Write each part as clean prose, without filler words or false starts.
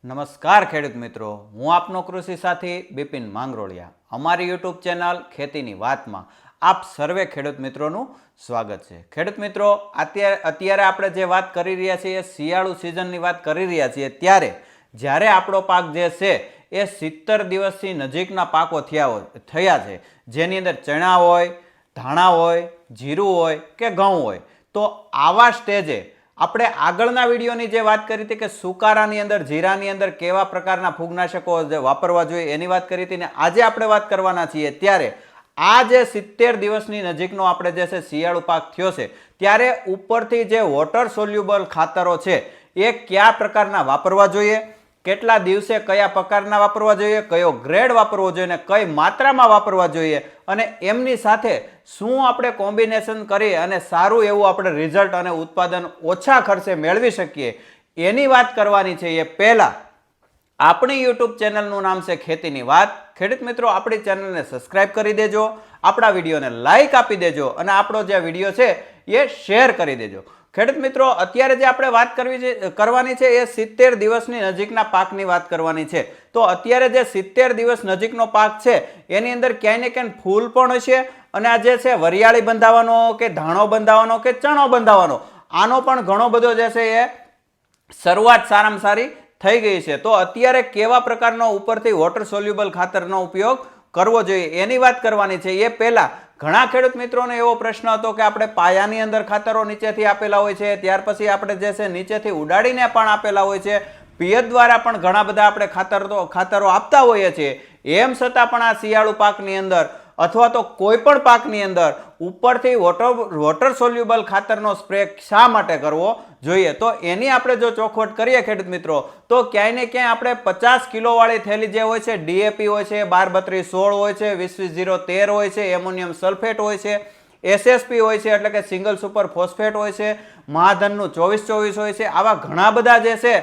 નમસ્કાર ખેડૂત મિત્રો, હું આપનો કૃષિ સાથી બિપિન માંગરોળિયા. અમારી યુટ્યુબ ચેનલ ખેતીની વાતમાં આપ સર્વે ખેડૂત મિત્રોનું સ્વાગત છે. ખેડૂત મિત્રો, અત્યારે આપણે જે વાત કરી રહ્યા છીએ શિયાળુ સિઝનની વાત કરી રહ્યા છીએ, ત્યારે જ્યારે આપણો પાક જે છે એ 70 દિવસથી નજીકના પાકો થયા છે, જેની અંદર ચણા હોય, ધાણા હોય, જીરું હોય કે ઘઉં હોય, તો આવા સ્ટેજે આપણે આગળના વિડીયોની જે વાત કરી હતી કે સુકારાની અંદર, જીરાની અંદર કેવા પ્રકારના ફૂગનાશકો વાપરવા જોઈએ એની વાત કરી હતી, ને આજે આપણે વાત કરવાના છીએ ત્યારે આ જે 70 દિવસની નજીકનો આપણે જે છે શિયાળુ પાક થયો છે, ત્યારે ઉપરથી જે વોટર સોલ્યુબલ ખાતરો છે એ કયા પ્રકારના વાપરવા જોઈએ, કેટલા દિવસે કયા પ્રકારના વાપરવા જોઈએ, કયો ગ્રેડ વાપરવો જોઈએ અને કઈ માત્રામાં વાપરવા જોઈએ, અને એમની સાથે શું આપણે કોમ્બિનેશન કરી અને સારું એવું આપણે રિઝલ્ટ અને ઉત્પાદન ઓછા ખર્ચે મેળવી શકીએ એની વાત કરવાની છે. એ પહેલા આપણી યુટ્યુબ ચેનલનું નામ છે ખેતીની વાત. ખેડૂત મિત્રો, આપણી ચેનલને સબસ્ક્રાઇબ કરી દેજો, આપણા વિડીયોને લાઈક આપી દેજો અને આપણો જે વિડીયો છે એ શેર કરી દેજો. ખેડૂત મિત્રો, અત્યારે જે આપણે વાત કરવાની છે એ 70 દિવસની નજીકના પાકની વાત કરવાની છે. તો અત્યારે જે 70 દિવસ નજીકનો પાક છે એની અંદર ક્યાંય ને ક્યાંય ફૂલ પણ હશે, અને આ જે છે વરિયાળી બંધાવાનો કે ધાણો બંધાવાનો કે ચણો બંધાવાનો, આનો પણ ઘણો બધો જે છે એ શરૂઆત સારામાં સારી થઈ ગઈ છે. તો અત્યારે કેવા પ્રકારનો ઉપરથી વોટર સોલ્યુબલ ખાતરનો ઉપયોગ કરવો જોઈએ એની વાત કરવાની છે. એ પહેલા ઘણા ખેડૂત મિત્રોને એવો પ્રશ્ન હતો કે આપણે પાયાની અંદર ખાતરો નીચેથી આપેલા હોય છે, ત્યાર પછી આપણે જે છે નીચેથી ઉડાડીને પણ આપેલા હોય છે, પિયત દ્વારા પણ ઘણા બધા આપણે ખાતરો આપતા હોઈએ છીએ, એમ છતાં પણ આ શિયાળુ પાકની અંદર અથવા તો કોઈ પણ પાકની અંદર ઉપરથી વોટર સોલ્યુબલ ખાતરનો સ્પ્રે શા માટે કરવો જોઈએ? તો એની આપણે જો ચોખવટ કરીએ ખેડૂત મિત્રો, તો ક્યાંય ને ક્યાંય આપણે 50 કિલો વાળી થેલી જે હોય છે, ડીએપી હોય છે, 12-32-16 હોય છે, 20-20-13 હોય છે, એમોનિયમ સલ્ફેટ હોય છે, એસએસપી હોય છે એટલે કે સિંગલ સુપર ફોસ્ફેટ હોય છે, મહાધનનું 24-24 હોય છે, આવા ઘણા બધા જે છે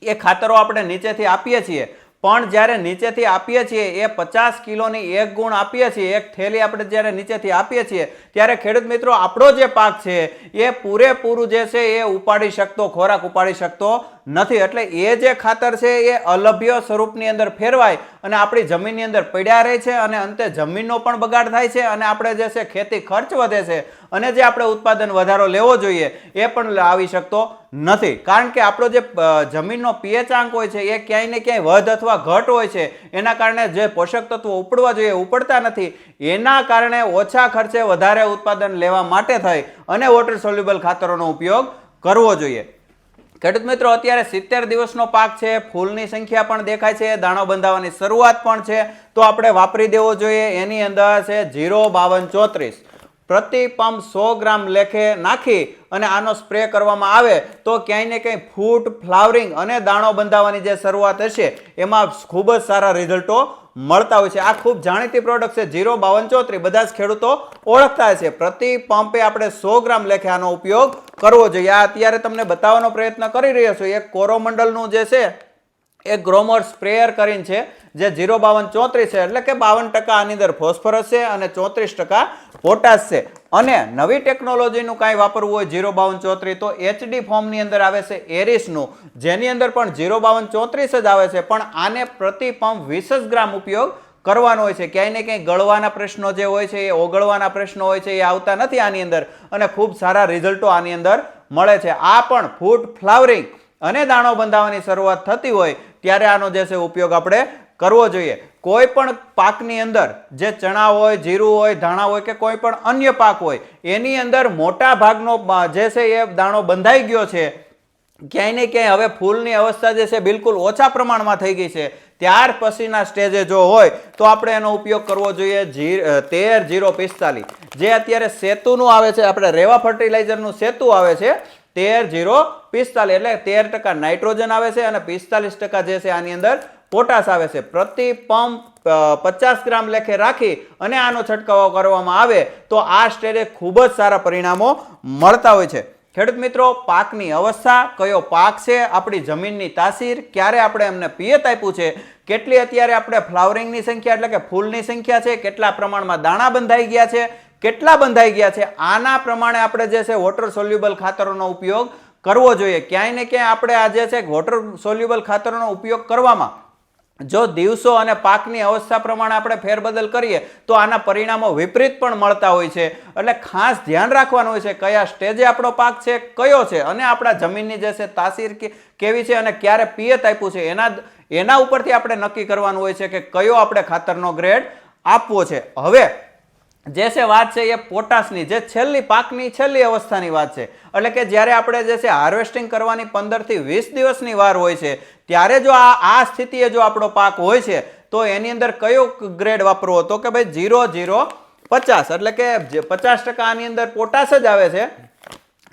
એ ખાતરો આપણે નીચેથી આપીએ છીએ. પણ જ્યારે નીચેથી આપીએ છીએ એ 50 કિલોની એક ગુણ આપીએ છીએ, એક થેલી આપણે જ્યારે નીચેથી આપીએ છીએ, ત્યારે ખેડૂત મિત્રો આપણો જે પાક છે એ પૂરેપૂરું જે છે એ ખોરાક ઉપાડી શકતો નથી. એટલે એ જે ખાતર છે એ અલભ્ય સ્વરૂપની અંદર ફેરવાય અને આપણી જમીનની અંદર પડ્યા રહે છે, અને અંતે જમીનનો પણ બગાડ થાય છે, અને આપણે જે છે ખેતી ખર્ચ વધે છે, અને જે આપણે ઉત્પાદન વધારો લેવો જોઈએ એ પણ આવી શકતો નથી. કારણ કે આપણો જે જમીનનો પીએચ આંક હોય છે એ ક્યાંય ને ક્યાંય વધ અથવા ઘટ હોય છે, એના કારણે જે પોષક તત્વો ઉપડવા જોઈએ ઉપડતા નથી. એના કારણે ઓછા ખર્ચે વધારે ઉત્પાદન લેવા માટે થઈ અને વોટર સોલ્યુબલ ખાતરોનો ઉપયોગ કરવો જોઈએ. ખેડૂત મિત્રો, અત્યારે 70 દિવસનો પાક છે, ફૂલની સંખ્યા પણ દેખાય છે, દાણો બંધાવવાની શરૂઆત પણ છે, તો આપણે વાપરી દેવો જોઈએ. એની અંદર છે 05234 પ્રતિ પંપ 100 ગ્રામ લેખે નાખી અને આનો સ્પ્રે કરવામાં આવે તો ક્યાંય ને ક્યાંય ફૂટ, ફ્લાવરિંગ અને દાણો બંધાવવાની જે શરૂઆત હશે એમાં ખૂબ જ સારા રિઝલ્ટો મળતા હોય છે. આ ખૂબ જાણીતી પ્રોડક્ટ છે 05234, બધા જ ખેડૂતો ઓળખતા છે. પ્રતિ પંપે આપણે 100 ગ્રામ લેખે આનો ઉપયોગ કરવો જોઈએ. આ અત્યારે તમને બતાવવાનો પ્રયત્ન કરી રહ્યો છું. એક કોરોમંડલનું જે છે એ ગ્રોમર સ્પ્રેયર કરીને છે, જે 05234 છે, એટલે કે 52% આની અંદર ફોસ્ફરસ છે અને 34% પોટાશ છે. અને નવી ટેકનોલોજીનું કાંઈ વાપરવું હોય 05234 તો એચડી ફોર્મની અંદર આવે છે એરિસનું, જેની અંદર પણ 05234 જ આવે છે, પણ આને પ્રતિ પંપ 20 ગ્રામ ઉપયોગ કરવાનો હોય છે. ક્યાંય ને ક્યાંય ગળવાના પ્રશ્નો જે હોય છે, એ ઓગળવાના પ્રશ્નો હોય છે, એ આવતા નથી આની અંદર, અને ખૂબ સારા રિઝલ્ટો આની અંદર મળે છે. આ પણ ફૂટ, ફ્લાવરિંગ અને દાણો બંધાવવાની શરૂઆત થતી હોય ત્યારે આનો જે છે ઉપયોગ આપણે કરવો જોઈએ. કોઈ પણ પાકની અંદર જે ચણા હોય, જીરું હોય, ધાણા હોય કે કોઈ પણ અન્ય પાક હોય, એની અંદર મોટા ભાગનો જે છે એ દાણો બંધાઈ ગયો છે, ક્યાંય ને ક્યાંય હવે ફૂલની અવસ્થા જે છે બિલકુલ ઓછા પ્રમાણમાં થઈ ગઈ છે, ત્યાર પછીના સ્ટેજે જો હોય તો આપણે એનો ઉપયોગ કરવો જોઈએ 13-045, જે અત્યારે સેતુનું આવે છે, આપણે રેવા ફર્ટિલાઇઝરનું સેતુ આવે છે 13-045, એટલે 13% નાઇટ્રોજન આવે છે અને 45% જે છે આની અંદર પોટાશ આવે છે. પ્રતિ પંપ 50 ગ્રામ લેખે રાખી અને આનો છંટકાવ કરવામાં આવે તો આ સ્ટેજે ખૂબ જ સારા પરિણામો મળતા હોય છે. ખેડૂત મિત્રો, પાકની અવસ્થા, કયો પાક છે, આપણી જમીનની તાસીર, ક્યારે આપણે એમને પિયત આપ્યું છે, કેટલી અત્યારે આપણે ફ્લાવરિંગની સંખ્યા એટલે કે ફૂલની સંખ્યા છે, કેટલા પ્રમાણમાં દાણા બંધાઈ ગયા છે, કેટલા બંધાઈ ગયા છે, આના પ્રમાણે આપણે જે છે વોટર સોલ્યુબલ ખાતરોનો ઉપયોગ કરવો જોઈએ. ક્યાંય ને ક્યાંય આપણે આ જે છે વોટર સોલ્યુબલ ખાતરોનો ઉપયોગ કરવામાં જો દિવસો અને પાકની અવસ્થા પ્રમાણે આપણે ફેરબદલ કરીએ તો આના પરિણામો વિપરીત પણ મળતા હોય છે. એટલે ખાસ ધ્યાન રાખવાનું હોય છે કયા સ્ટેજે આપણો પાક છે, કયો છે, અને આપણા જમીનની જે છે તાસીર કેવી છે અને ક્યારે પિયત આપ્યું છે એના ઉપરથી આપણે નક્કી કરવાનું હોય છે કે કયો આપણે ખાતરનો ગ્રેડ આપવો છે. હવે જે છે વાત છે એ પોટાશની, જે છેલ્લી પાકની છેલ્લી અવસ્થાની વાત છે. એટલે કે જ્યારે આપણે જે છે હાર્વેસ્ટિંગ કરવાની 15 થી 20 દિવસની વાર હોય છે ત્યારે જો આ સ્થિતિએ જો આપણો પાક હોય છે તો એની અંદર કયો ગ્રેડ વાપરવો, તો કે ભાઈ 0050, એટલે કે 50% આની અંદર પોટાશ જ આવે છે.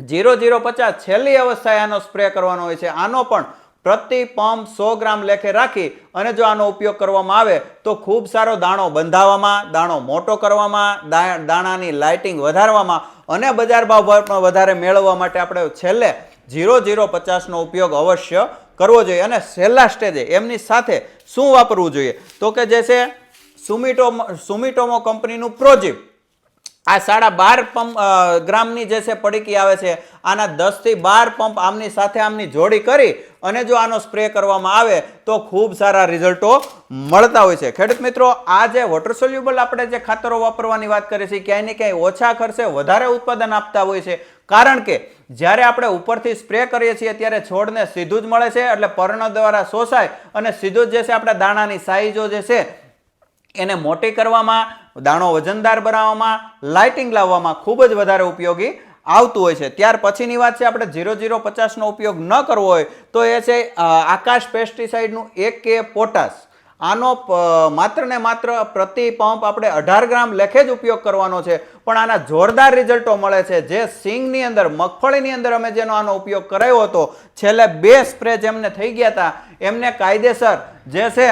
0050 છેલ્લી અવસ્થાએ આનો સ્પ્રે કરવાનો હોય છે. આનો પણ પ્રતિ પંપ 100 ગ્રામ લેખે રાખી અને જો આનો ઉપયોગ કરવામાં આવે તો ખૂબ સારો દાણો બંધાવવામાં, દાણો મોટો કરવામાં, દાણાની લાઇટિંગ વધારવામાં અને બજાર ભાવ પણ વધારે મેળવવા માટે આપણે છેલ્લે 0050 નો ઉપયોગ અવશ્ય કરવો જોઈએ. અને છેલ્લા સ્ટેજે એમની સાથે શું વાપરવું જોઈએ, તો કે જે છે સુમિટોમો કંપનીનું પ્રોજીપ, આ 12.5 ગ્રામની જે છે પડીકી આવે છે, આના 10 થી 12 પંપ આમની સાથે આમની જોડી કરી અને જો આનો સ્પ્રે કરવામાં આવે તો ખૂબ સારા રિઝલ્ટો મળતા હોય છે. ખેડૂત મિત્રો, આ જે વોટર સોલ્યુબલ આપણે જે ખાતરો વાપરવાની વાત કરીએ છીએ ક્યાંય ને ક્યાંય ઓછા ખર્ચે વધારે ઉત્પાદન આપતા હોય છે. કારણ કે જ્યારે આપણે ઉપરથી સ્પ્રે કરીએ છીએ ત્યારે છોડને સીધું જ મળે છે, એટલે પર્ણ દ્વારા શોષાય અને સીધું જ જે છે આપણા દાણાની સાઈઝો જે છે એને મોટી કરવામાં, દાણો વજનદાર બનાવવામાં, લાઇટિંગ લાવવામાં ખૂબ જ વધારે ઉપયોગી આવતું હોય છે. ત્યાર પછીની વાત છે આપણે 0050 નો ઉપયોગ ન કરવો હોય તો એ છે આકાશ પેસ્ટિસાઇડનું 1 કે પોટાશ. આનો માત્ર ને માત્ર પ્રતિ પંપ આપણે 18 ગ્રામ લેખે જ ઉપયોગ કરવાનો છે. પણ આના જોરદાર રિઝલ્ટો મળે છે. જે સિંગની અંદર, મગફળીની અંદર અમે જેનો આનો ઉપયોગ કરાયો હતો, છેલ્લે 2 સ્પ્રે જેમને થઈ ગયા હતા એમને કાયદેસર જે છે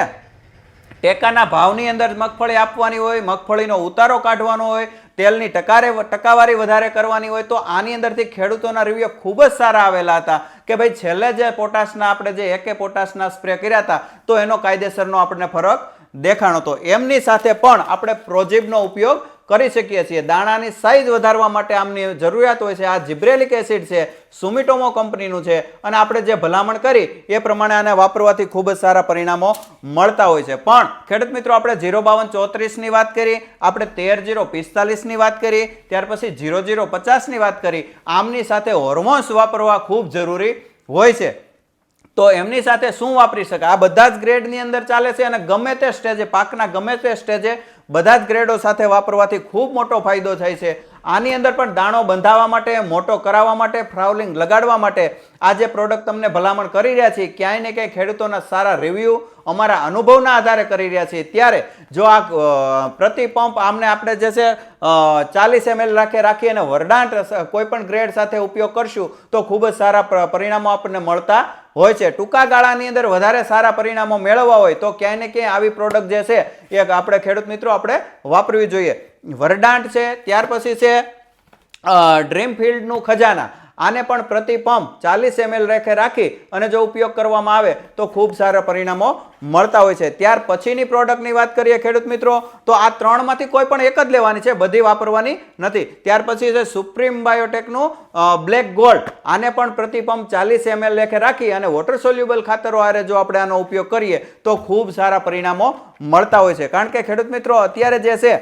ટેકાના ભાવની અંદર મગફળી આપવાની હોય, મગફળીનો ઉતારો કાઢવાનો હોય, તેલની ટકાવારી વધારે કરવાની હોય, તો આની અંદરથી ખેડૂતોના રિવ્યુ ખૂબ જ સારા આવેલા હતા કે ભાઈ છેલ્લે જે પોટાશના આપણે જે 1 પોટાશના સ્પ્રે કર્યા હતા તો એનો કાયદેસરનો આપણને ફરક દેખાણો હતો. એમની સાથે પણ આપણે પ્રોજીબનો ઉપયોગ કરી શકીએ છીએ. દાણાની સાઈઝ વધારવા માટે આમની જરૂરિયાત હોય છે. આ જિબ્રેલિક એસિડ છે, સુમિટોમો કંપનીનું છે અને આપણે જે ભલામણ કરી એ પ્રમાણે આને વાપરવાથી ખૂબ જ સારા પરિણામો મળતા હોય છે. પણ ખેડૂત મિત્રો, આપણે 05234 ની વાત કરી, આપણે 13045 ની વાત કરી, ત્યાર પછી 0050 ની વાત કરી. આમની સાથે હોર્મોન્સ વાપરવા ખૂબ જરૂરી હોય છે. તો એમની સાથે શું વાપરી શકાય? આ બધા જ ગ્રેડની અંદર ચાલે છે અને ગમે તે સ્ટેજે, પાકના ગમે તે સ્ટેજે બધા જ ગ્રેડો સાથે વાપરવાથી ખૂબ મોટો ફાયદો થાય છે. આની અંદર પણ દાણો બંધાવવા માટે, મોટો કરાવવા માટે, ફ્લાવરિંગ લગાડવા માટે આ જે પ્રોડક્ટ તમને ભલામણ કરી રહ્યા છીએ, ક્યાંય ને ક્યાંય ખેડૂતોના સારા રિવ્યુ અમારા અનુભવના આધારે કરી રહ્યા છીએ. ત્યારે જો આ પ્રતિ પંપ આમને આપણે જે છે 40 ml રાખી અને વરદાંટ કોઈ પણ ગ્રેડ સાથે ઉપયોગ કરશું તો ખૂબ જ સારા પરિણામો આપણને મળતા હોય છે. ટૂંકા ગાળાની અંદર વધારે સારા પરિણામો મેળવવા હોય તો ક્યાંય ને ક્યાંય આવી પ્રોડક્ટ જે છે એ આપણે ખેડૂત મિત્રો આપણે વાપરવી જોઈએ. વરદાંટ છે, ત્યાર પછી છે ડ્રીમફિલ્ડનું ખજાના. આને પણ પ્રતિ પંપ 40 ml રાખી અને જો ઉપયોગ કરવામાં આવે તો ખૂબ સારા પરિણામો મળતા હોય છે. ત્યાર પછીની પ્રોડક્ટની વાત કરીએ ખેડૂત મિત્રો તો આ ત્રણમાંથી કોઈ પણ એક જ લેવાની છે, બધી વાપરવાની નથી. ત્યાર પછી છે સુપ્રીમ બાયોટેકનું બ્લેક ગોલ્ડ. આને પણ પ્રતિ પંપ 40 ml રાખી અને વોટર સોલ્યુબલ ખાતરો આરે જો આપણે આનો ઉપયોગ કરીએ તો ખૂબ સારા પરિણામો મળતા હોય છે. કારણ કે ખેડૂત મિત્રો, અત્યારે જે છે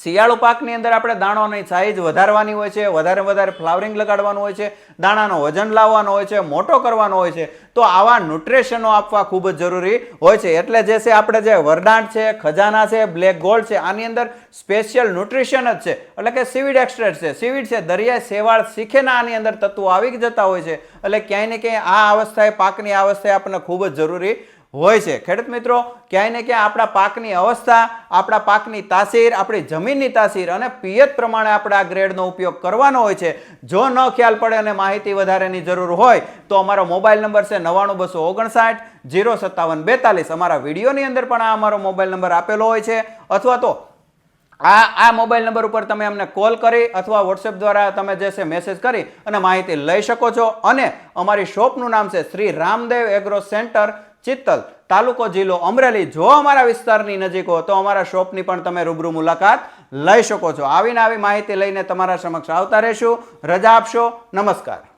શિયાળુ પાકની અંદર આપણે દાણાની સાઈઝ વધારવાની હોય છે, વધારે ફ્લાવરિંગ લગાડવાનું હોય છે, દાણાનો વજન લાવવાનો હોય છે, મોટો કરવાનો હોય છે. તો આવા ન્યુટ્રિશનો આપવા ખૂબ જ જરૂરી હોય છે. એટલે જે છે આપણે જે વરદાંટ છે, ખજાના છે, બ્લેક ગોલ્ડ છે, આની અંદર સ્પેશિયલ ન્યુટ્રિશન જ છે. એટલે કે સીવીડ એક્સટ્રેક્ટ છે, સીવીડ છે, દરિયાઈ શેવાળ શીખેના આની અંદર તત્વો આવી જતા હોય છે. એટલે ક્યાંય ને ક્યાંય આ અવસ્થાએ, પાકની આ અવસ્થાએ આપણને ખૂબ જ જરૂરી હોય છે. ખેડૂત મિત્રો, ક્યાંય ને ક્યાંય આપણા પાકની અવસ્થા, આપણા પાકની તાસીર, આપણી જમીનની તાસીર અને પિયત પ્રમાણે આપણે આ ગ્રેડનો ઉપયોગ કરવાનો હોય છે. જો ન ખ્યાલ પડે અને માહિતી વધારેની જરૂર હોય તો અમારો મોબાઈલ નંબર છે 99259 05742. અમારા વિડીયોની અંદર પણ આ અમારો મોબાઈલ નંબર આપેલો હોય છે. અથવા તો આ મોબાઈલ નંબર ઉપર તમે અમને કોલ કરી અથવા વોટ્સએપ દ્વારા તમે જે છે મેસેજ કરી અને માહિતી લઈ શકો છો. અને અમારી શોપનું નામ છે શ્રી રામદેવ એગ્રો સેન્ટર, ચિત્તલ, તાલુકો જિલ્લો અમરેલી. જો અમારા વિસ્તારની નજીક હો તો અમારા શોપની પણ તમે રૂબરૂ મુલાકાત લઈ શકો છો. આવીને આવી માહિતી લઈને તમારા સમક્ષ આવતા રહેશું. રજા આપશો. નમસ્કાર.